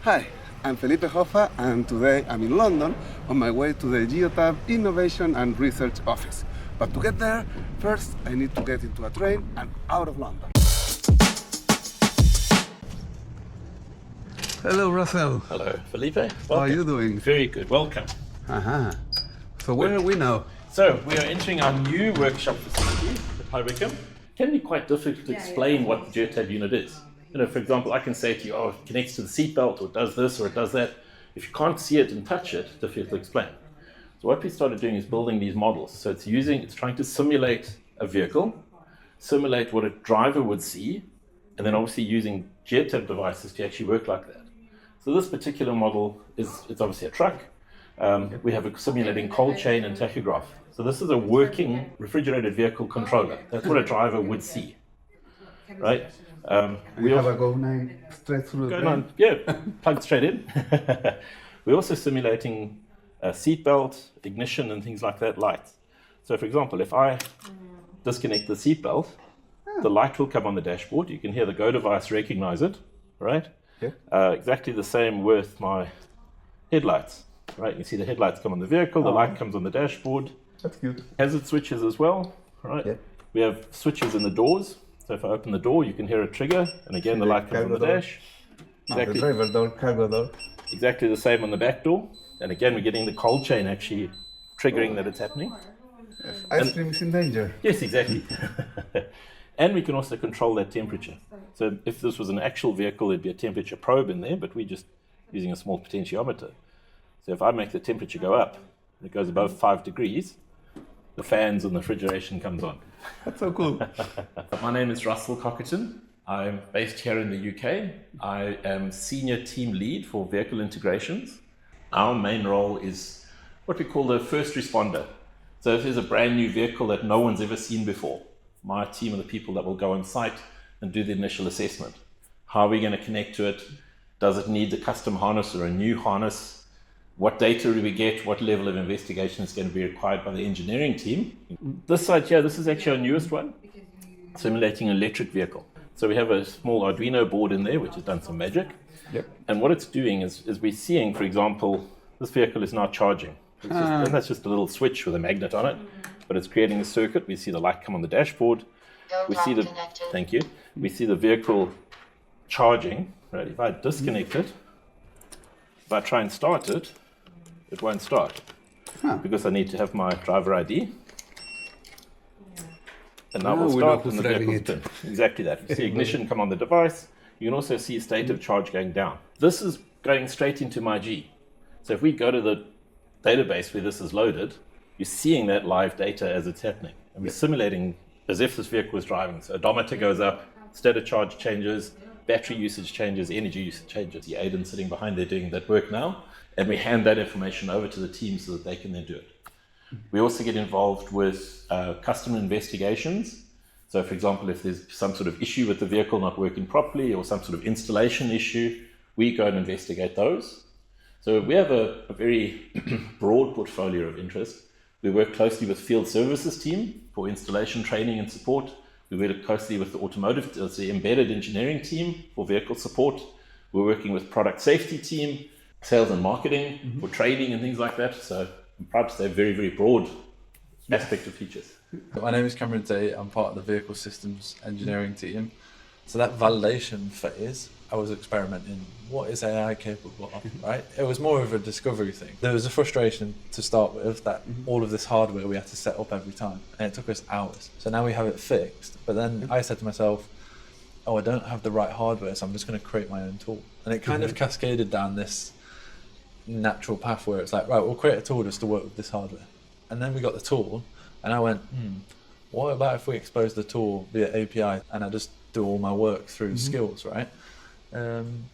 Hi, I'm Felipe Hoffa, and today I'm in London on my way to the Geotab Innovation and Research Office. But to get there, first I need to get into a train and out of London. Hello, Russell. Hello, Felipe. Welcome. How are you doing? Very good. Welcome. So where are we now? So we are entering our new workshop facility at High Wycombe. It can be quite difficult to explain what the Geotab unit is. For example, I can say to you, oh, it connects to the seatbelt, or it does this, or it does that. If you can't see it and touch it, it's difficult to explain. So what we started doing is building these models. So it's trying to simulate a vehicle, simulate what a driver would see, and then obviously using Geotab devices to actually work like that. So this particular model it's obviously a truck. We have a simulating cold chain and tachograph. So this is a working refrigerated vehicle controller. That's what a driver would see, right? We have a go-9 straight through the brain. Yeah, plugged straight in. We're also simulating a seatbelt, ignition, and things like that, lights. So for example, if I disconnect the seatbelt, the light will come on the dashboard. You can hear the Go device recognize it, right? Yeah. Exactly the same with my headlights, right? You see the headlights come on the vehicle, the light comes on the dashboard. That's good. Hazard switches as well, right? Yeah. We have switches in the doors. So if I open the door, you can hear a trigger, and again the light comes on the dash. Exactly. The driver door, cargo door. Exactly the same on the back door. And again, we're getting the cold chain actually triggering that it's happening. Yes. Ice cream is in danger. Yes, exactly. And we can also control that temperature. So if this was an actual vehicle, there'd be a temperature probe in there, but we're just using a small potentiometer. So if I make the temperature go up, it goes above 5 degrees, the fans and the refrigeration comes on. That's so cool. My name is Russell Cockerton. I'm based here in the UK. I am senior team lead for vehicle integrations. Our main role is what we call the first responder. So if there's a brand new vehicle that no one's ever seen before, my team are the people that will go on site and do the initial assessment. How are we going to connect to it? Does it need the custom harness or a new harness? What data do we get? What level of investigation is going to be required by the engineering team? This side here, this is actually our newest one, simulating an electric vehicle. So we have a small Arduino board in there, which has done some magic. Yep. And what it's doing is we're seeing, for example, this vehicle is now charging. And that's just a little switch with a magnet on it, but it's creating a circuit. We see the light come on the dashboard. We see the, thank you. We see the vehicle charging, right? If I disconnect it, if I try and start it, it won't start because I need to have my driver ID. And now we'll start and the vehicle's turned. Exactly that. You see ignition come on the device. You can also see state of charge going down. This is going straight into my G. So if we go to the database where this is loaded, you're seeing that live data as it's happening. And we're simulating as if this vehicle was driving. So odometer goes up, state of charge changes, battery usage changes, energy usage changes. The Aiden sitting behind there doing that work now. And we hand that information over to the team so that they can then do it. We also get involved with customer investigations. So for example, if there's some sort of issue with the vehicle not working properly or some sort of installation issue, we go and investigate those. So we have a very broad portfolio of interest. We work closely with field services team for installation training and support. We work closely with the automotive, the embedded engineering team for vehicle support. We're working with product safety team, sales and marketing for training and things like that. So I'm proud to say very, very broad aspect of features. My name is Cameron Day. I'm part of the vehicle systems engineering team. So that validation phase, I was experimenting. What is AI capable of, right? It was more of a discovery thing. There was a frustration to start with that all of this hardware we had to set up every time, and it took us hours. So now we have it fixed. But then I said to myself, oh, I don't have the right hardware, so I'm just going to create my own tool. And it kind of cascaded down this natural path where it's like, right, we'll create a tool just to work with this hardware. And then we got the tool, and I went, what about if we expose the tool via API and I just do all my work through skills, right? And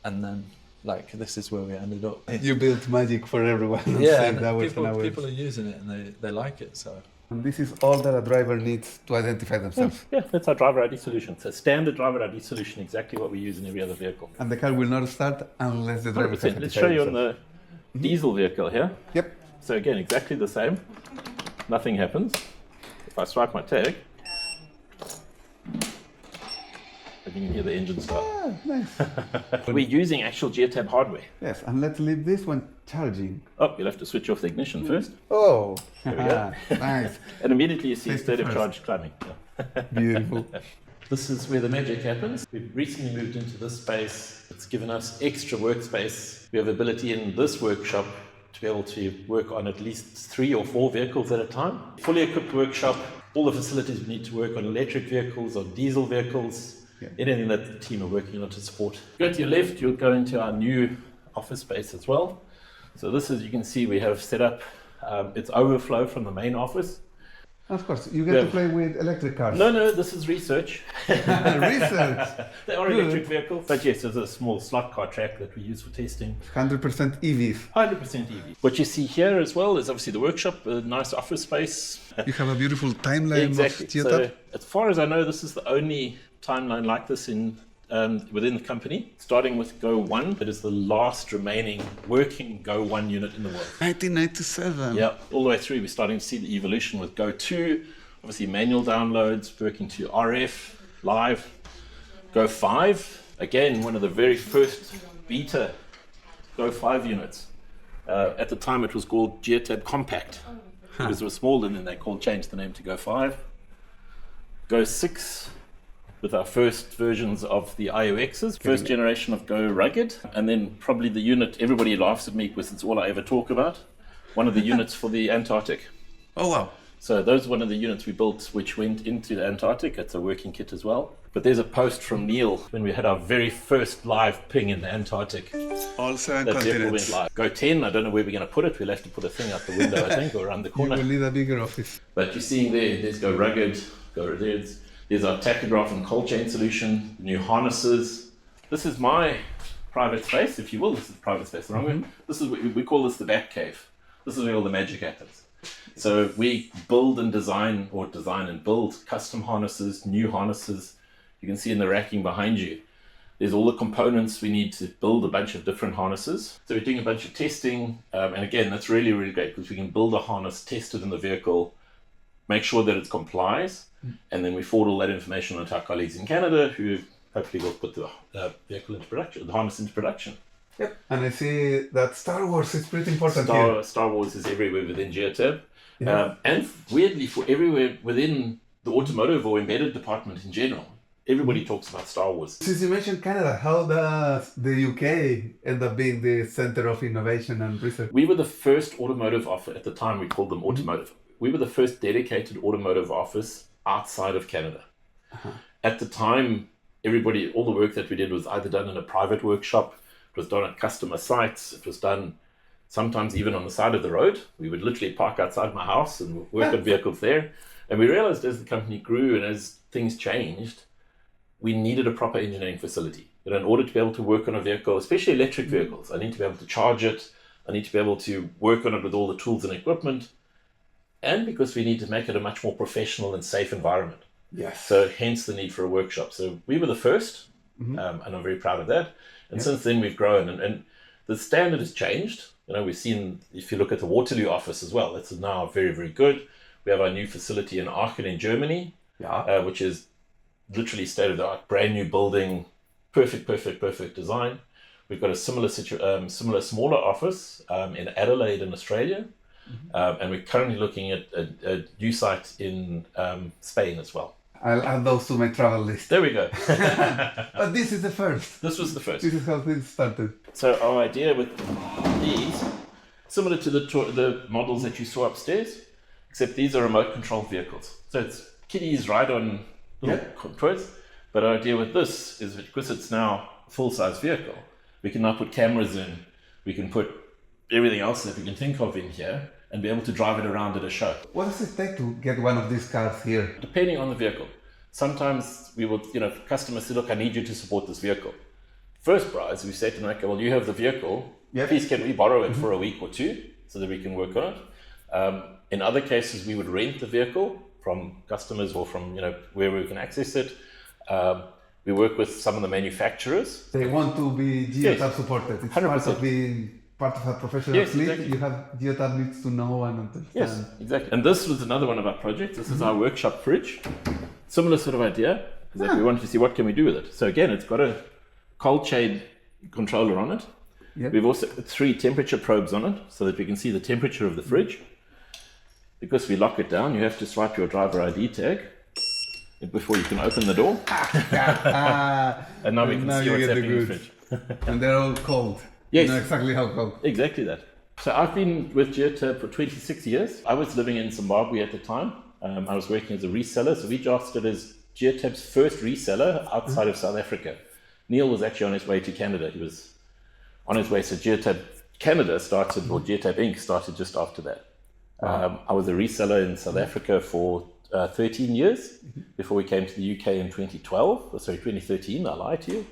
then, like, this is where we ended up. You built magic for everyone. Yeah, and people are using it and they like it, so. And this is all that a driver needs to identify themselves. Yeah, that's our driver ID solution. It's a standard driver ID solution, exactly what we use in every other vehicle. And the car will not start unless the driver identifies. Let's show you on the diesel vehicle here. Yep. So again, exactly the same. Nothing happens. If I swipe my tag, you can hear the engine start. Ah, nice. We're using actual Geotab hardware. Yes, and let's leave this one charging. Oh, you'll have to switch off the ignition first. Oh, There we go. nice. And immediately you see Safety state of first. charge climbing. Beautiful. This is where the magic happens. We've recently moved into this space. It's given us extra workspace. We have ability in this workshop to be able to work on at least 3 or 4 vehicles at a time. Fully equipped workshop. All the facilities we need to work on electric vehicles, on diesel vehicles, anything that the team are working on to support. Go to your left, you'll go into our new office space as well. So this is, you can see we have set up, it's overflow from the main office. Of course, you get to play with electric cars. No, this is research. Research. They are Good. electric vehicles. But yes, there's a small slot car track that we use for testing. 100% EVs. 100% EV. What you see here as well is obviously the workshop, a nice office space. You have a beautiful timeline Exactly. of Geotab. So, as far as I know, this is the only timeline like this in within the company. Starting with Go 1, it is the last remaining working Go 1 unit in the world. 1997. Yeah, all the way through, we're starting to see the evolution with Go 2, obviously manual downloads, working to RF, live. Go 5, again, one of the very first beta Go 5 units. At the time, it was called Geotab Compact, because it was small, and then they changed the name to Go 5. Go 6, with our first versions of the IOXs, first generation of Go Rugged, and then probably the unit, everybody laughs at me because it's all I ever talk about, one of the units for the Antarctic. Oh, wow. So those are one of the units we built which went into the Antarctic. It's a working kit as well. But there's a post from Neil when we had our very first live ping in the Antarctic. All 7 That vehicle continents. went live. Go 10, I don't know where we're going to put it. We'll have to put a thing out the window, I think, or around the You corner. will need a bigger office. But you're seeing there's Go Rugged, Go there's our tachograph and cold chain solution, new harnesses. This is my private space, if you will. This is private space, the wrong way. This is what we call this the Bat Cave. This is where all the magic happens. So we build and design, or design and build custom harnesses, new harnesses. You can see in the racking behind you, there's all the components we need to build a bunch of different harnesses. So we're doing a bunch of testing. And again, that's really, really great because we can build a harness, test it in the vehicle, make sure that it complies, and then we forward all that information on to our colleagues in Canada who hopefully will put the vehicle into production, the harness into production. Yep. And I see that Star Wars is pretty important here. Star Wars is everywhere within Geotab. Yeah. And weirdly, for everywhere within the automotive or embedded department in general, everybody talks about Star Wars. Since you mentioned Canada, how does the UK end up being the center of innovation and research? We were the first automotive office, at the time we called them automotive. We were the first dedicated automotive office outside of Canada. At the time, all the work that we did was either done in a private workshop, it was done at customer sites, it was done sometimes even on the side of the road. We would literally park outside my house and work on vehicles there. And we realized as the company grew and as things changed, we needed a proper engineering facility. In order to be able to work on a vehicle, especially electric vehicles, I need to be able to charge it, I need to be able to work on it with all the tools and equipment, and because we need to make it a much more professional and safe environment. Yes. So hence the need for a workshop. So we were the first, and I'm very proud of that. And since then we've grown, and the standard has changed. We've seen, if you look at the Waterloo office as well, that's now very, very good. We have our new facility in Aachen in Germany, which is literally state-of-the-art, brand new building, perfect design. We've got a similar smaller office in Adelaide in Australia. And we're currently looking at a new site in Spain as well. I'll add those to my travel list. There we go. But this is the first. This was the first. This is how things started. So our idea with these, similar to the models that you saw upstairs, except these are remote controlled vehicles. So it's kiddies ride on little toys. But our idea with this is that because it's now a full-size vehicle, we can now put cameras in, we can put everything else that we can think of in here, and be able to drive it around at a show. What does it take to get one of these cars here? Depending on the vehicle. Sometimes we will, customers say, look, I need you to support this vehicle. First prize, we say to them, okay, well, you have the vehicle. Please can we borrow it for a week or two so that we can work on it? In other cases, we would rent the vehicle from customers or from, wherever we can access it. We work with some of the manufacturers. They want to be Geotab supported. It's 100%. Part of being part of a professional fleet. Exactly. You have Geotab needs to know and understand. Yes, exactly. And this was another one of our projects. This is our workshop fridge. Similar sort of idea. Exactly. We wanted to see what can we do with it. So again, it's got a cold chain controller on it. Yep. We've also got 3 temperature probes on it so that we can see the temperature of the fridge. Because we lock it down, you have to swipe your driver ID tag before you can open the door. And now we can see what's happening in the fridge. And they're all cold. Yes. You know exactly how cold. Exactly that. So I've been with Geotab for 26 years. I was living in Zimbabwe at the time. I was working as a reseller. So we started as Geotab's first reseller outside of South Africa. Neil was actually on his way to Canada. He was on his way. So Geotab Canada started, or Geotab Inc. started just after that. I was a reseller in South Africa for 13 years before we came to the UK in 2013, I lied to you.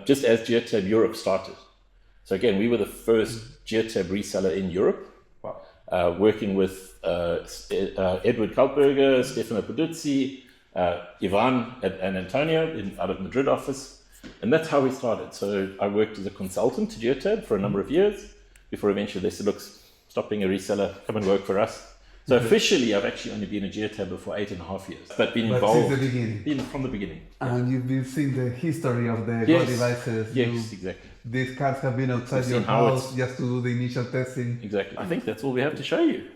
Just as Geotab Europe started. So again, we were the first Geotab reseller in Europe, working with Edward Kaltberger, Stefano Peduzzi, Ivan and Antonio out of Madrid office. And that's how we started. So I worked as a consultant to Geotab for a number of years before eventually they said, look, stop being a reseller, come and work for us. So officially, I've actually only been a Geotab for 8.5 years, but been involved since the beginning. From the beginning. And you've been seeing the history of the Yes. Go devices. Yes, exactly. These cars have been outside We've your seen how house just to do the initial testing. Exactly. I think that's all we have to show you.